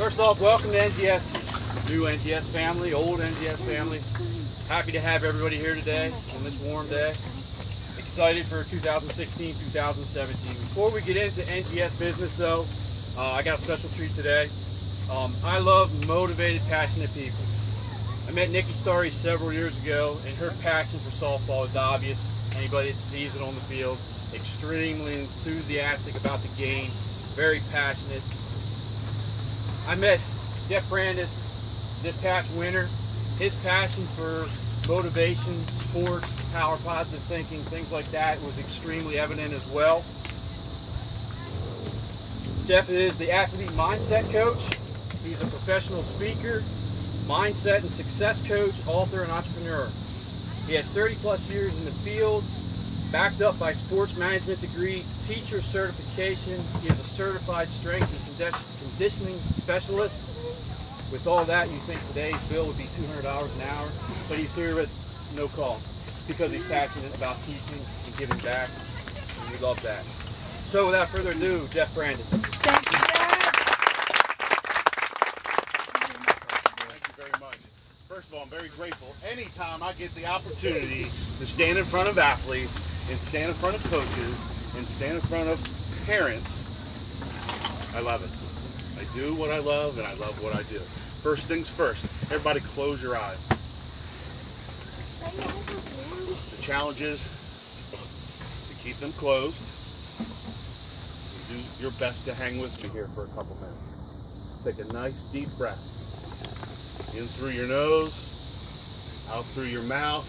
First off, welcome to NGS, new NGS family, old NGS family. Happy to have everybody here today on this warm day. Excited for 2016-2017. Before we get into NGS business though, I got a special treat today. I love motivated, passionate people. I met Nikki Starry several years ago, and her passion for softball is obvious. Anybody that sees it on the field, extremely enthusiastic about the game, very passionate. I met Jeff Brandis this past winter. His passion for motivation, sports, power, positive thinking, things like that was extremely evident as well. Jeff is the athlete mindset coach. He's a professional speaker, mindset and success coach, author, and entrepreneur. He has 30 plus years in the field, backed up by sports management degree, teacher certification. He is a certified strength and conditioning specialist. With all that, you think today's bill would be $200 an hour, but he's here at no cost because he's passionate about teaching and giving back, and we love that. So without further ado, Jeff Brandis. Thank you, Dad. First of all, I'm very grateful. Anytime I get the opportunity to stand in front of athletes and stand in front of coaches and stand in front of parents, I love it. I do what I love and I love what I do. First things first, everybody close your eyes. The challenge is to keep them closed. Do your best to hang with me here for a couple minutes. Take a nice deep breath. In through your nose, out through your mouth.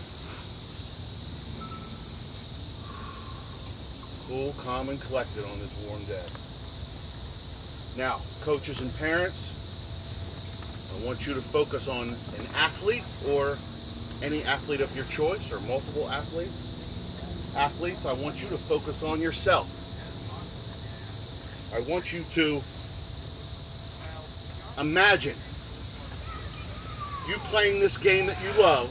Cool, calm, and collected on this warm day. Now, coaches and parents, I want you to focus on an athlete or any athlete of your choice or multiple athletes. Athletes, I want you to focus on yourself. I want you to imagine you playing this game that you love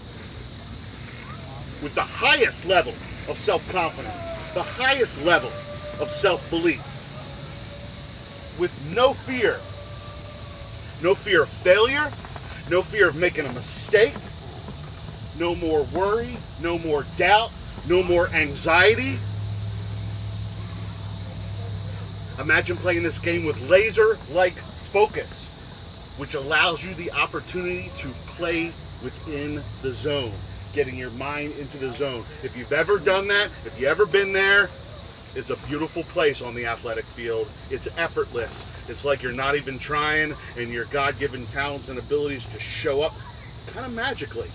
with the highest level of self-confidence, the highest level of self-belief, with no fear. No fear of failure, no fear of making a mistake, no more worry, no more doubt, no more anxiety. Imagine playing this game with laser-like focus, which allows you the opportunity to play within the zone, getting your mind into the zone. If you've ever done that, if you've ever been there, it's a beautiful place on the athletic field. It's effortless. It's like you're not even trying, and your God-given talents and abilities just show up kind of magically.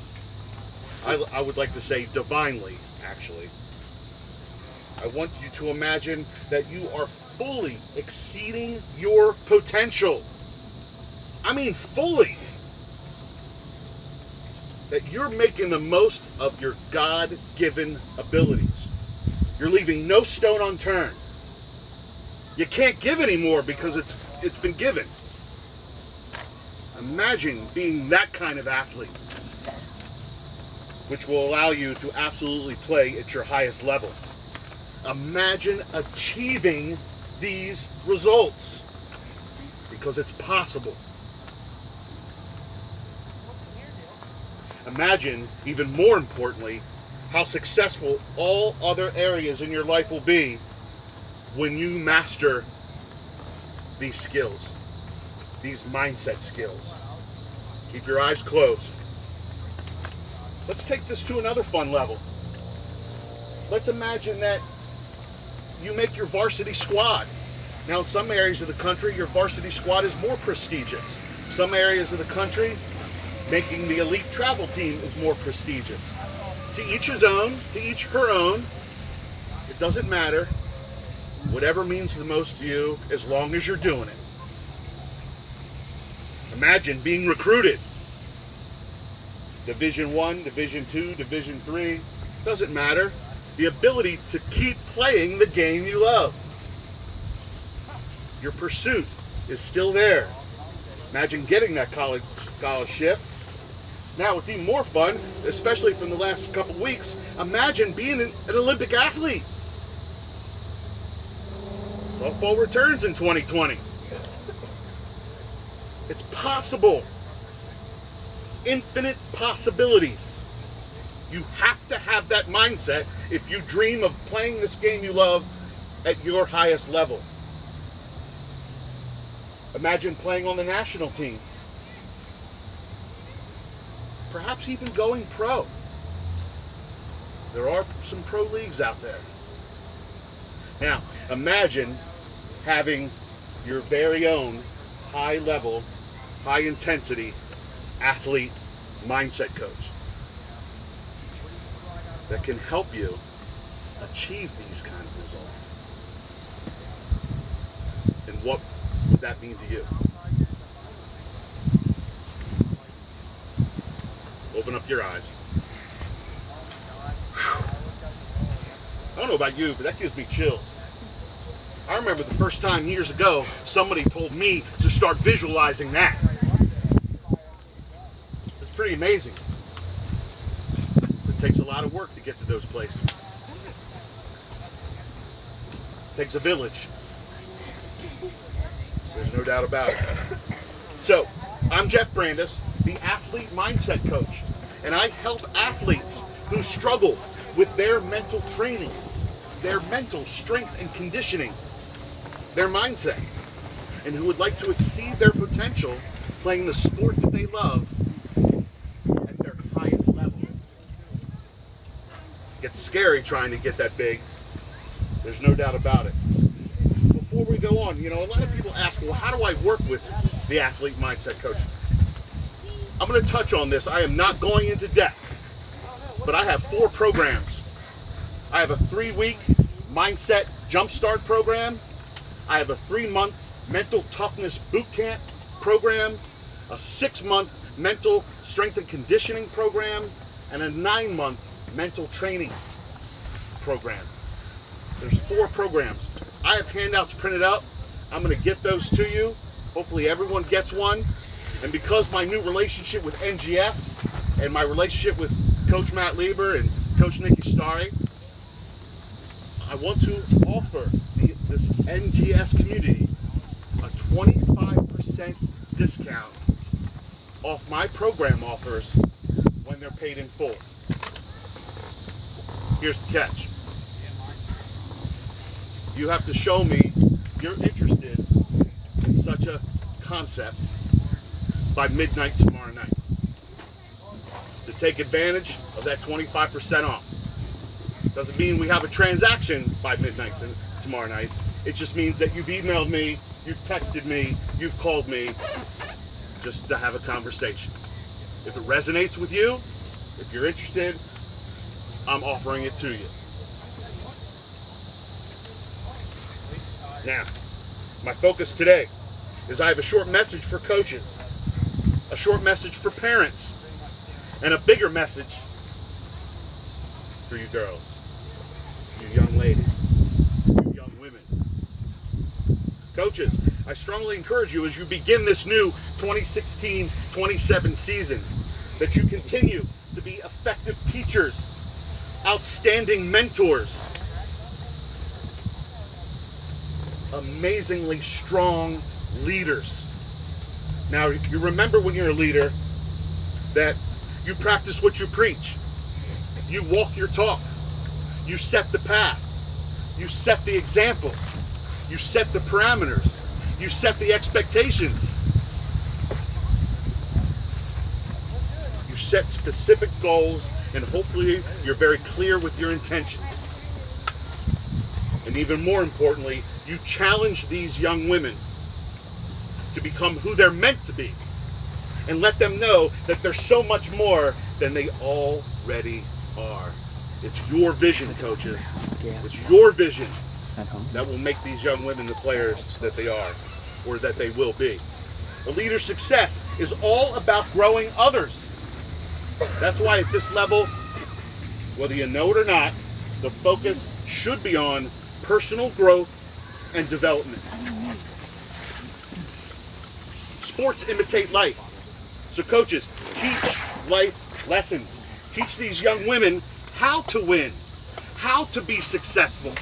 I would like to say divinely, actually. I want you to imagine that you are fully exceeding your potential. I mean fully. That you're making the most of your God-given abilities. You're leaving no stone unturned. You can't give anymore because it's been given. Imagine being that kind of athlete, which will allow you to absolutely play at your highest level. Imagine achieving these results because it's possible. Imagine, even more importantly, how successful all other areas in your life will be when you master these skills, these mindset skills. Keep your eyes closed. Let's take this to another fun level. Let's imagine that you make your varsity squad. Now, in some areas of the country, your varsity squad is more prestigious. Some areas of the country, making the elite travel team is more prestigious. To each his own, to each her own. It doesn't matter. Whatever means the most to you, as long as you're doing it. Imagine being recruited. Division 1, Division 2, Division 3, doesn't matter. The ability to keep playing the game you love. Your pursuit is still there. Imagine getting that college scholarship. Now it's even more fun, especially from the last couple weeks. Imagine being an Olympic athlete. Softball returns in 2020. It's possible. Infinite possibilities. You have to have that mindset if you dream of playing this game you love at your highest level. Imagine playing on the national team. Perhaps even going pro. There are some pro leagues out there. Now, imagine having your very own high-level, high-intensity athlete mindset coach that can help you achieve these kind of results. And what would that mean to you? Open up your eyes. I don't know about you, but that gives me chills. I remember the first time years ago, somebody told me to start visualizing that. It's pretty amazing. It takes a lot of work to get to those places. It takes a village. There's no doubt about it. So, I'm Jeff Brandes, the Athlete Mindset Coach, and I help athletes who struggle with their mental training, their mental strength and conditioning, their mindset, and who would like to exceed their potential playing the sport that they love at their highest level. It gets scary trying to get that big. There's no doubt about it. Before we go on, a lot of people ask, well, how do I work with the Athlete Mindset Coach? I'm going to touch on this. I am not going into depth, but I have 4 programs. I have a 3-week Mindset Jumpstart program. I have a 3-month Mental Toughness Bootcamp program, a 6-month Mental Strength and Conditioning program, and a 9-month Mental Training program. There's 4 programs. I have handouts printed up. I'm going to get those to you. Hopefully everyone gets one. And because my new relationship with NGS and my relationship with Coach Matt Lieber and Coach Nikki Starry, I want to offer this NGS community a 25% discount off my program offers when they're paid in full. Here's the catch. You have to show me you're interested in such a concept by midnight tomorrow night to take advantage of that 25% off. Doesn't mean we have a transaction by midnight tomorrow night. It just means that you've emailed me, you've texted me, you've called me just to have a conversation. If it resonates with you, if you're interested, I'm offering it to you. Now, my focus today is I have a short message for coaches, a short message for parents, and a bigger message for you girls, you young ladies, you young women. Coaches, I strongly encourage you as you begin this new 2016-27 season that you continue to be effective teachers, outstanding mentors, amazingly strong leaders. Now, you remember when you're a leader that you practice what you preach. You walk your talk. You set the path. You set the example. You set the parameters. You set the expectations. You set specific goals, and hopefully you're very clear with your intentions. And even more importantly, you challenge these young women to become who they're meant to be and let them know that they're so much more than they already are. It's your vision, coaches. It's your vision that will make these young women the players that they are or that they will be. A leader's success is all about growing others. That's why at this level, whether you know it or not, the focus should be on personal growth and development. Sports imitate life. So coaches, teach life lessons. Teach these young women how to win, how to be successful.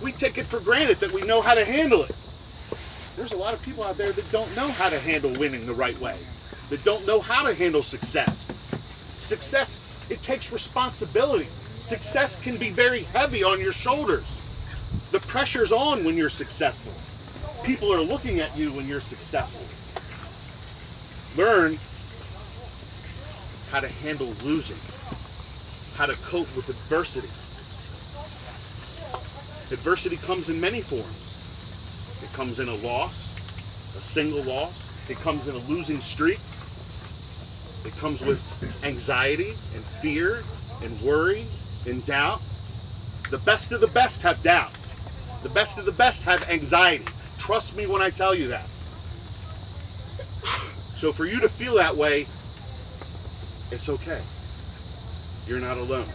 We take it for granted that we know how to handle it. there's a lot of people out there that don't know how to handle winning the right way, that don't know how to handle success. Success, it takes responsibility. Success can be very heavy on your shoulders. The pressure's on when you're successful. People are looking at you when you're successful. Learn how to handle losing, how to cope with adversity. Adversity comes in many forms. It comes in a loss, a single loss. It comes in a losing streak. It comes with anxiety and fear and worry and doubt. The best of the best have doubt. The best of the best have anxiety. Trust me when I tell you that. So for you to feel that way, it's okay. You're not alone.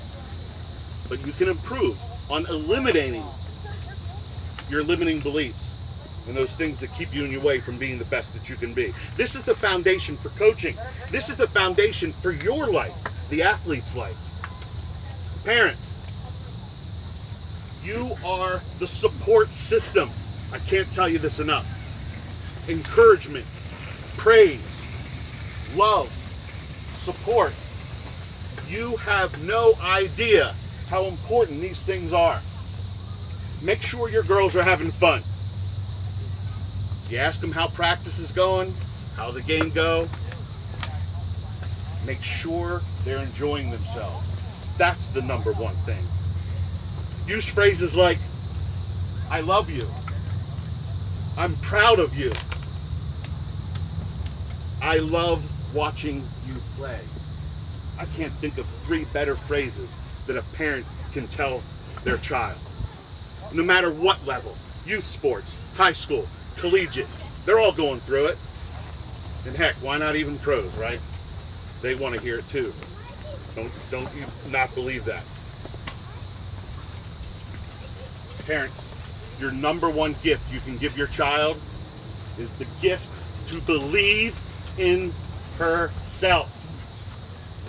But you can improve on eliminating your limiting beliefs and those things that keep you in your way from being the best that you can be. This is the foundation for coaching. This is the foundation for your life, the athlete's life. Parents, you are the support system. I can't tell you this enough. Encouragement, praise, love, support. You have no idea how important these things are. Make sure your girls are having fun. You ask them how practice is going, how the game go. Make sure they're enjoying themselves. That's the number one thing. Use phrases like, I love you. I'm proud of you. I love watching you play. I can't think of 3 better phrases that a parent can tell their child. No matter what level, youth sports, high school, collegiate, they're all going through it. And heck, why not even pros, right? They want to hear it too. Don't you not believe that. Parents, your number one gift you can give your child is the gift to believe in herself.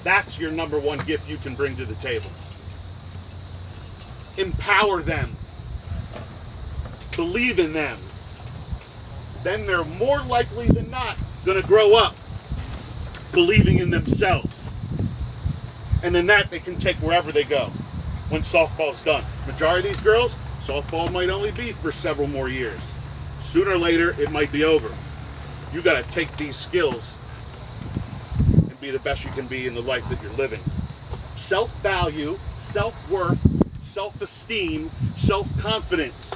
That's your number one gift you can bring to the table. Empower them. Believe in them. Then they're more likely than not going to grow up believing in themselves. And then that they can take wherever they go when softball's done. Majority of these girls, softball might only be for several more years. Sooner or later, it might be over. You got to take these skills and be the best you can be in the life that you're living. Self-value, self-worth, self-esteem, self-confidence.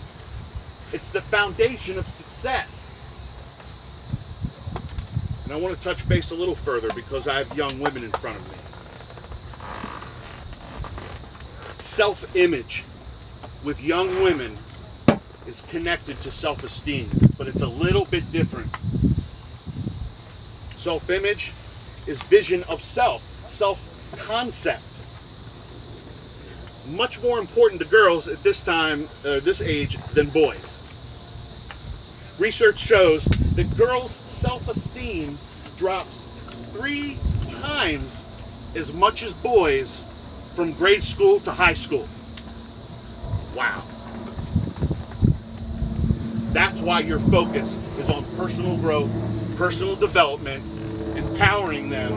It's the foundation of success. And I want to touch base a little further because I have young women in front of me. Self-image with young women is connected to self-esteem, but it's a little bit different. Self-image is vision of self, self-concept. Much more important to girls at this time, this age, than boys. Research shows that girls' self-esteem drops 3 times as much as boys from grade school to high school. Wow. That's why your focus is on personal growth, personal development, empowering them,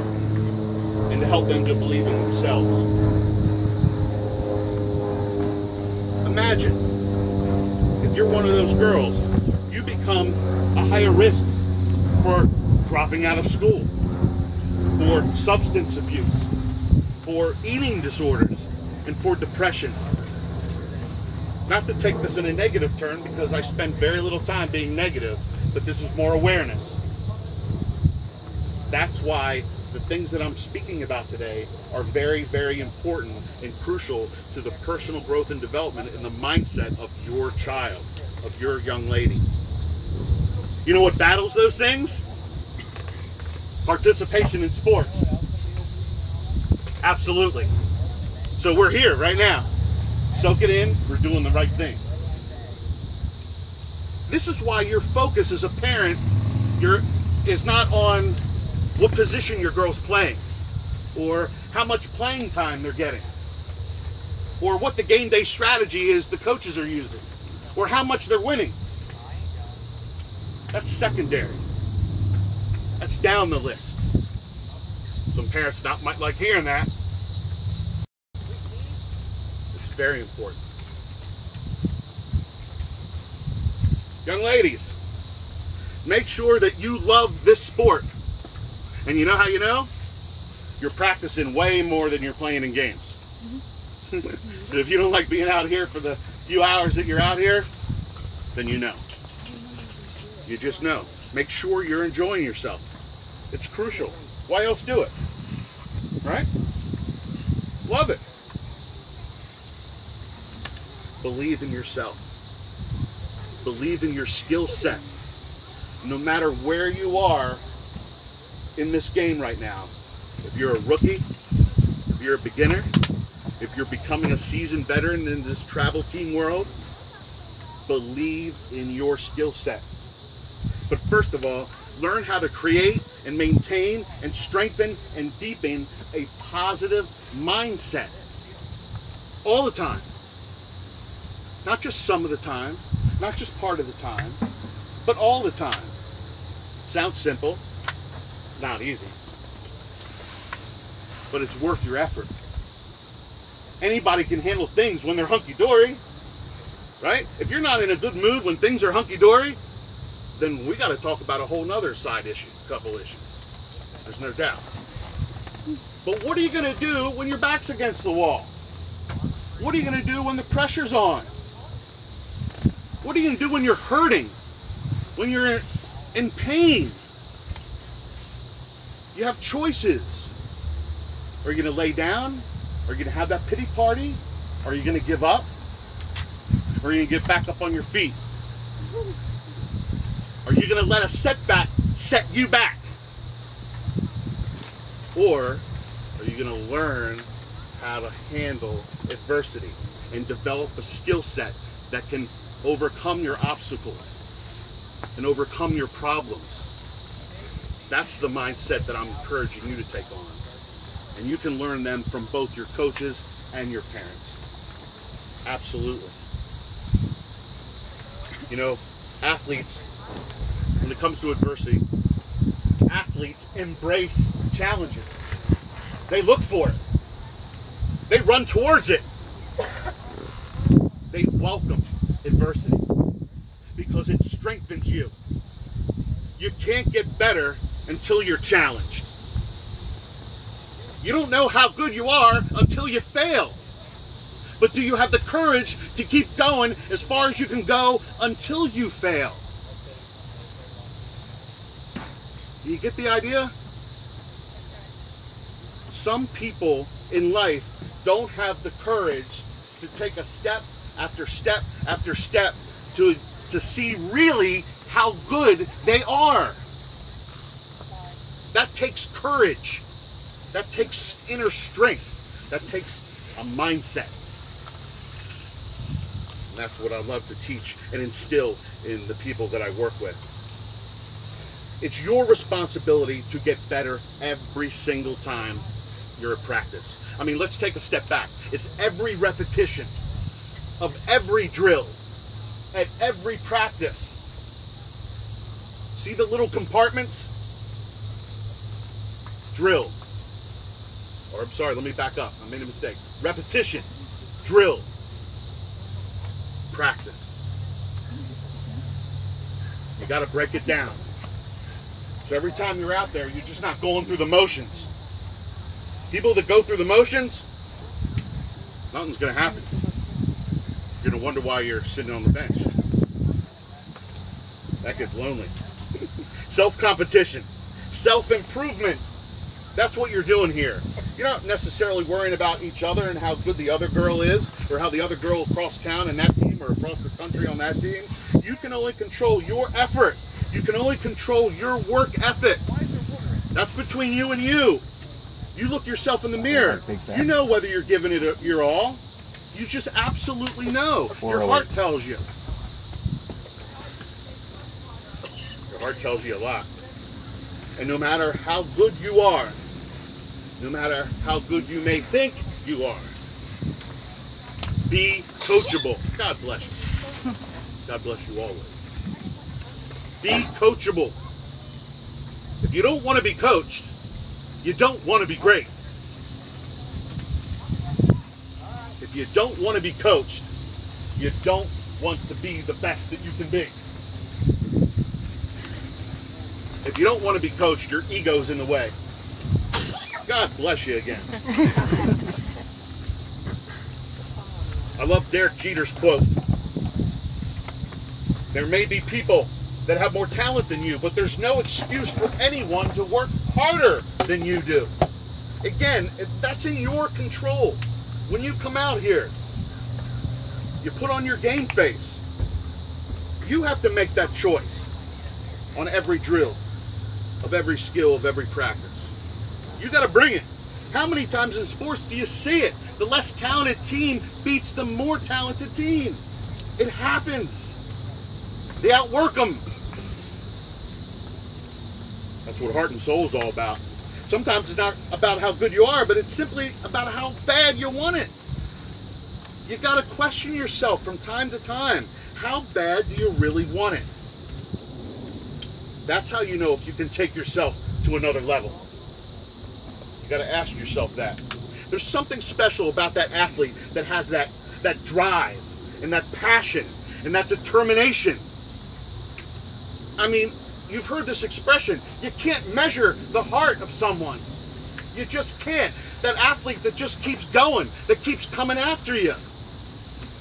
and to help them to believe in themselves. Imagine if you're one of those girls, you become a higher risk for dropping out of school, for substance abuse, for eating disorders, and for depression. Not to take this in a negative turn because I spend very little time being negative, but this is more awareness. That's why the things that I'm speaking about today are very, very important and crucial to the personal growth and development and the mindset of your child, of your young lady. You know what battles those things? Participation in sports. Absolutely. So we're here right now. Soak it in. We're doing the right thing. This is why your focus as a parent is not on what position your girl's playing, or how much playing time they're getting, or what the game day strategy is the coaches are using, or how much they're winning. That's secondary. That's down the list. Some parents might like hearing that. It's very important. Young ladies, make sure that you love this sport. And you know how you know? You're practicing way more than you're playing in games. So if you don't like being out here for the few hours that you're out here, then you know. You just know. Make sure you're enjoying yourself. It's crucial. Why else do it? Right? Love it. Believe in yourself. Believe in your skill set. No matter where you are in this game right now, if you're a rookie, if you're a beginner, if you're becoming a seasoned veteran in this travel team world, believe in your skill set. But first of all, learn how to create and maintain and strengthen and deepen a positive mindset all the time. Not just some of the time, not just part of the time, but all the time. Sounds simple, not easy, but it's worth your effort. Anybody can handle things when they're hunky-dory, right? If you're not in a good mood when things are hunky-dory, then we got to talk about a whole nother side issue, couple issues. There's no doubt. But what are you going to do when your back's against the wall? What are you going to do when the pressure's on? What are you going to do when you're hurting? When you're in pain? You have choices. Are you going to lay down? Are you going to have that pity party? Are you going to give up? Or are you going to get back up on your feet? Are you going to let a setback set you back? Or are you going to learn how to handle adversity and develop a skill set that can overcome your obstacles and overcome your problems? That's the mindset that I'm encouraging you to take on. And you can learn them from both your coaches and your parents. Absolutely. You know, athletes, when it comes to adversity, athletes embrace challenges. They look for it. They run towards it. They welcome adversity because it strengthens you. You can't get better until you're challenged. You don't know how good you are until you fail. But do you have the courage to keep going as far as you can go until you fail? Do you get the idea? Some people in life don't have the courage to take a step after step after step to see really how good they are. That takes courage. That takes inner strength. That takes a mindset. And that's what I love to teach and instill in the people that I work with. It's your responsibility to get better every single time you're at practice. I mean, let's take a step back. It's every repetition of every drill at every practice. See the little compartments? Drill. Or I'm sorry, let me back up. I made a mistake. Repetition, drill, practice. You got to break it down. So every time you're out there, you're just not going through the motions. People that go through the motions, nothing's going to happen. You're going to wonder why you're sitting on the bench. That gets lonely. Self-competition, self-improvement. That's what you're doing here. You're not necessarily worrying about each other and how good the other girl is, or how the other girl across town in that team or across the country on that team. You can only control your effort. You can only control your work ethic. That's between you and you. You look yourself in the mirror. You know whether you're giving it your all. You just absolutely know. Your heart tells you. Your heart tells you a lot. And no matter how good you are, no matter how good you may think you are, be coachable. God bless you. God bless you always. Be coachable. If you don't want to be coached, you don't want to be great. If you don't want to be coached, you don't want to be the best that you can be. If you don't want to be coached, your ego's in the way. God bless you again. I love Derek Jeter's quote. There may be people that have more talent than you, but there's no excuse for anyone to work harder than you do. Again, that's in your control. When you come out here, you put on your game face. You have to make that choice on every drill, of every skill, of every practice. You got to bring it. How many times in sports do you see it? The less talented team beats the more talented team. It happens. They outwork them. That's what heart and soul is all about. Sometimes it's not about how good you are, but it's simply about how bad you want it. You got to question yourself from time to time. How bad do you really want it? That's how you know if you can take yourself to another level. You got to ask yourself that. There's something special about that athlete that has that drive and that passion and that determination. I mean, you've heard this expression, you can't measure the heart of someone. You just can't. That athlete that just keeps going, that keeps coming after you.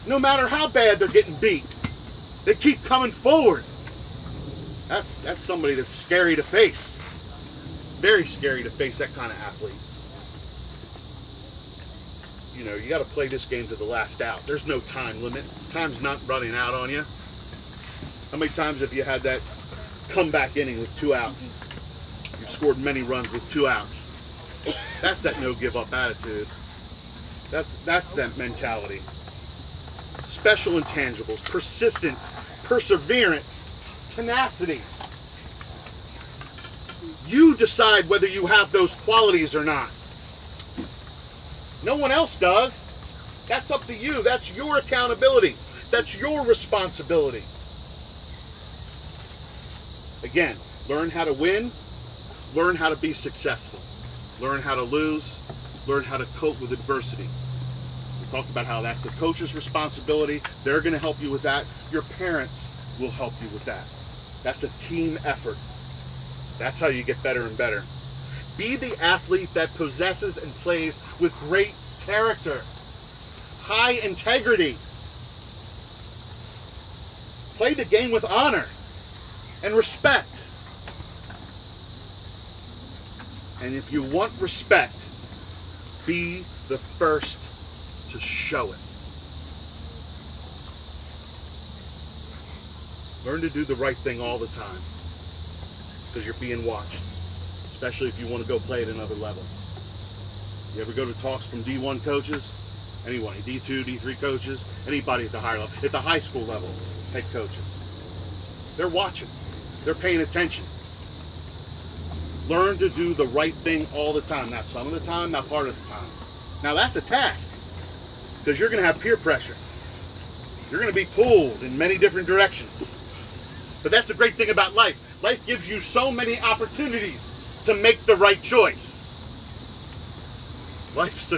No matter how bad they're getting beat, they keep coming forward. That's somebody that's scary to face. Very scary to face that kind of athlete. You know, you got to play this game to the last out. There's no time limit. Time's not running out on you. How many times have you had that comeback inning with 2 outs? You've scored many runs with 2 outs. That's that no give up attitude. That's that mentality. Special intangibles, persistence, perseverance, tenacity. You decide whether you have those qualities or not. No one else does. That's up to you. That's your accountability. That's your responsibility. Again, learn how to win, learn how to be successful, learn how to lose, learn how to cope with adversity. We talked about how that's the coach's responsibility. They're going to help you with that. Your parents will help you with that. That's a team effort. That's how you get better and better. Be the athlete that possesses and plays with great character, high integrity. Play the game with honor and respect. And if you want respect, be the first to show it. Learn to do the right thing all the time, because you're being watched, especially if you want to go play at another level. You ever go to talks from D1 coaches? Anyone, D2, D3 coaches, anybody at the higher level, at the high school level, head coaches. They're watching. They're paying attention. Learn to do the right thing all the time. Not some of the time, not part of the time. Now that's a task, because you're going to have peer pressure. You're going to be pulled in many different directions. But that's the great thing about life. Life gives you so many opportunities to make the right choice. Life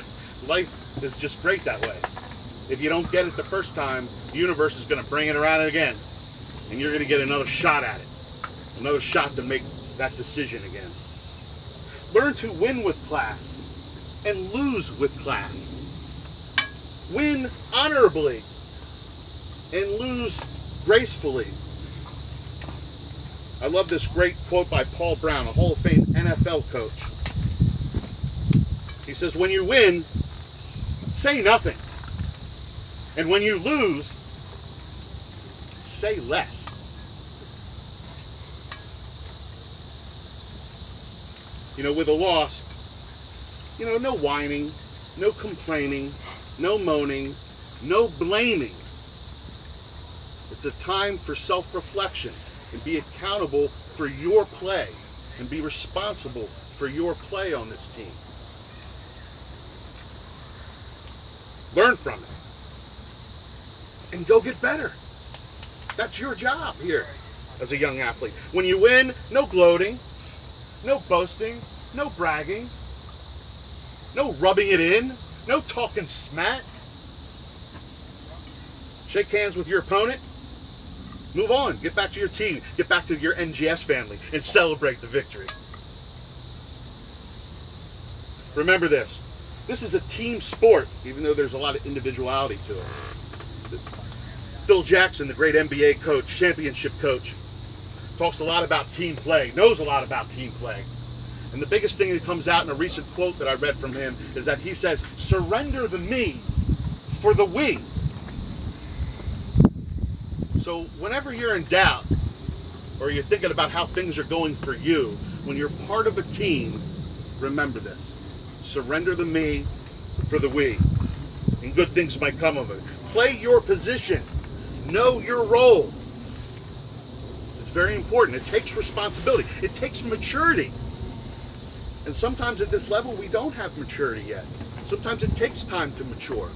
is just great that way. If you don't get it the first time, the universe is going to bring it around again. And you're going to get another shot at it. Another shot to make that decision again. Learn to win with class and lose with class. Win honorably and lose gracefully. I love this great quote by Paul Brown, a Hall of Fame NFL coach. He says, when you win, say nothing. And when you lose, say less. You know, with a loss, you know, no whining, no complaining, no moaning, no blaming. It's a time for self-reflection and be accountable for your play and be responsible for your play on this team. Learn from it and go get better. That's your job here. as a young athlete. When you win, no gloating, no boasting, no bragging, no rubbing it in, no talking smack. Shake hands with your opponent, move on, get back to your team, get back to your NGS family, and celebrate the victory. Remember this. This is a team sport, even though there's a lot of individuality to it. Phil Jackson, the great NBA coach, championship coach, talks a lot about team play, knows a lot about team play. And the biggest thing that comes out in a recent quote that I read from him is that he says, surrender the me for the we. So whenever you're in doubt, or you're thinking about how things are going for you, when you're part of a team, remember this. Surrender the me for the we, and good things might come of it. Play your position. Know your role. It's very important. It takes responsibility. It takes maturity. And sometimes at this level, we don't have maturity yet. Sometimes it takes time to mature.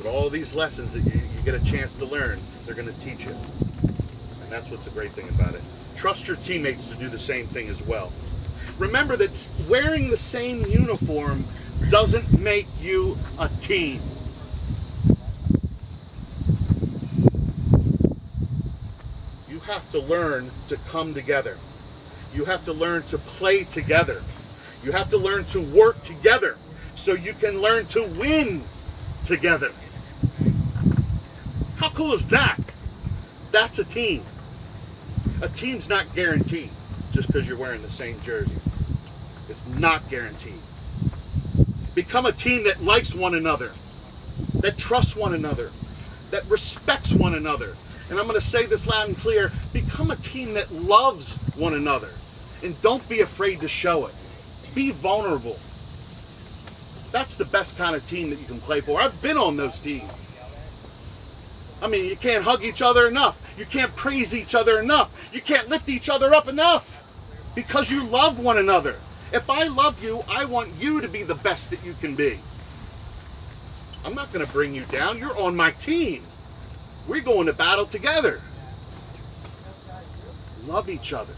But all these lessons that you get a chance to learn, they're going to teach you. And that's what's the great thing about it. Trust your teammates to do the same thing as well. Remember that wearing the same uniform doesn't make you a team. You have to learn to come together. You have to learn to play together. You have to learn to work together so you can learn to win together. How cool is that? That's a team. A team's not guaranteed just because you're wearing the same jersey. It's not guaranteed. Become a team that likes one another, that trusts one another, that respects one another. And I'm going to say this loud and clear, become a team that loves one another. And don't be afraid to show it. Be vulnerable. That's the best kind of team that you can play for. I've been on those teams. I mean, you can't hug each other enough. You can't praise each other enough. You can't lift each other up enough because you love one another. If I love you, I want you to be the best that you can be. I'm not going to bring you down. You're on my team. We're going to battle together. Love each other.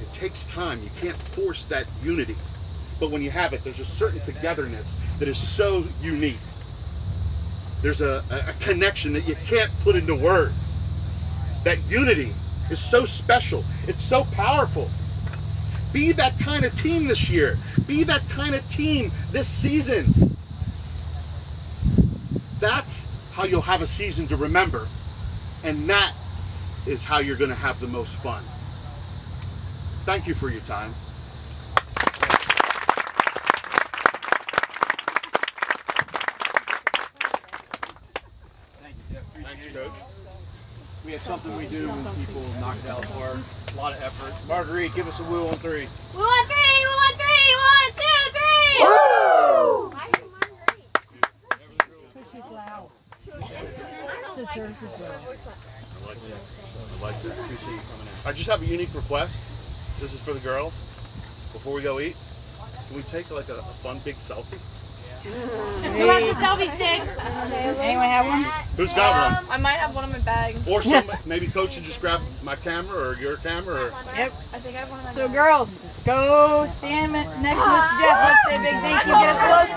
It takes time. You can't force that unity. But when you have it, there's a certain togetherness that is so unique. There's a connection that you can't put into words. That unity is so special. It's so powerful. Be that kind of team this year. Be that kind of team this season. That's how you'll have a season to remember. And that is how you're going to have the most fun. Thank you for your time. Thank you, Jeff. Thanks, Appreciate it. Coach. We have something we do when people knock it out of the park. A lot of effort. Marguerite, give us a woo on three. Woo on three, woo on three, 1, 2, 3. Woo! Why are you Marguerite? She's loud. I like that. Appreciate you coming in. I just have a unique request. This is for the girls. Before we go eat, can we take like a fun big selfie? Who has the selfie sticks? Anyone have one? Who's got one? I might have one in my bag. Or some, maybe Coach should just grab my camera or your camera. Or Yep. I think I have one in my bag. So girls, go stand next to Mr. Jeff. Let's say a big thank you. Get us close.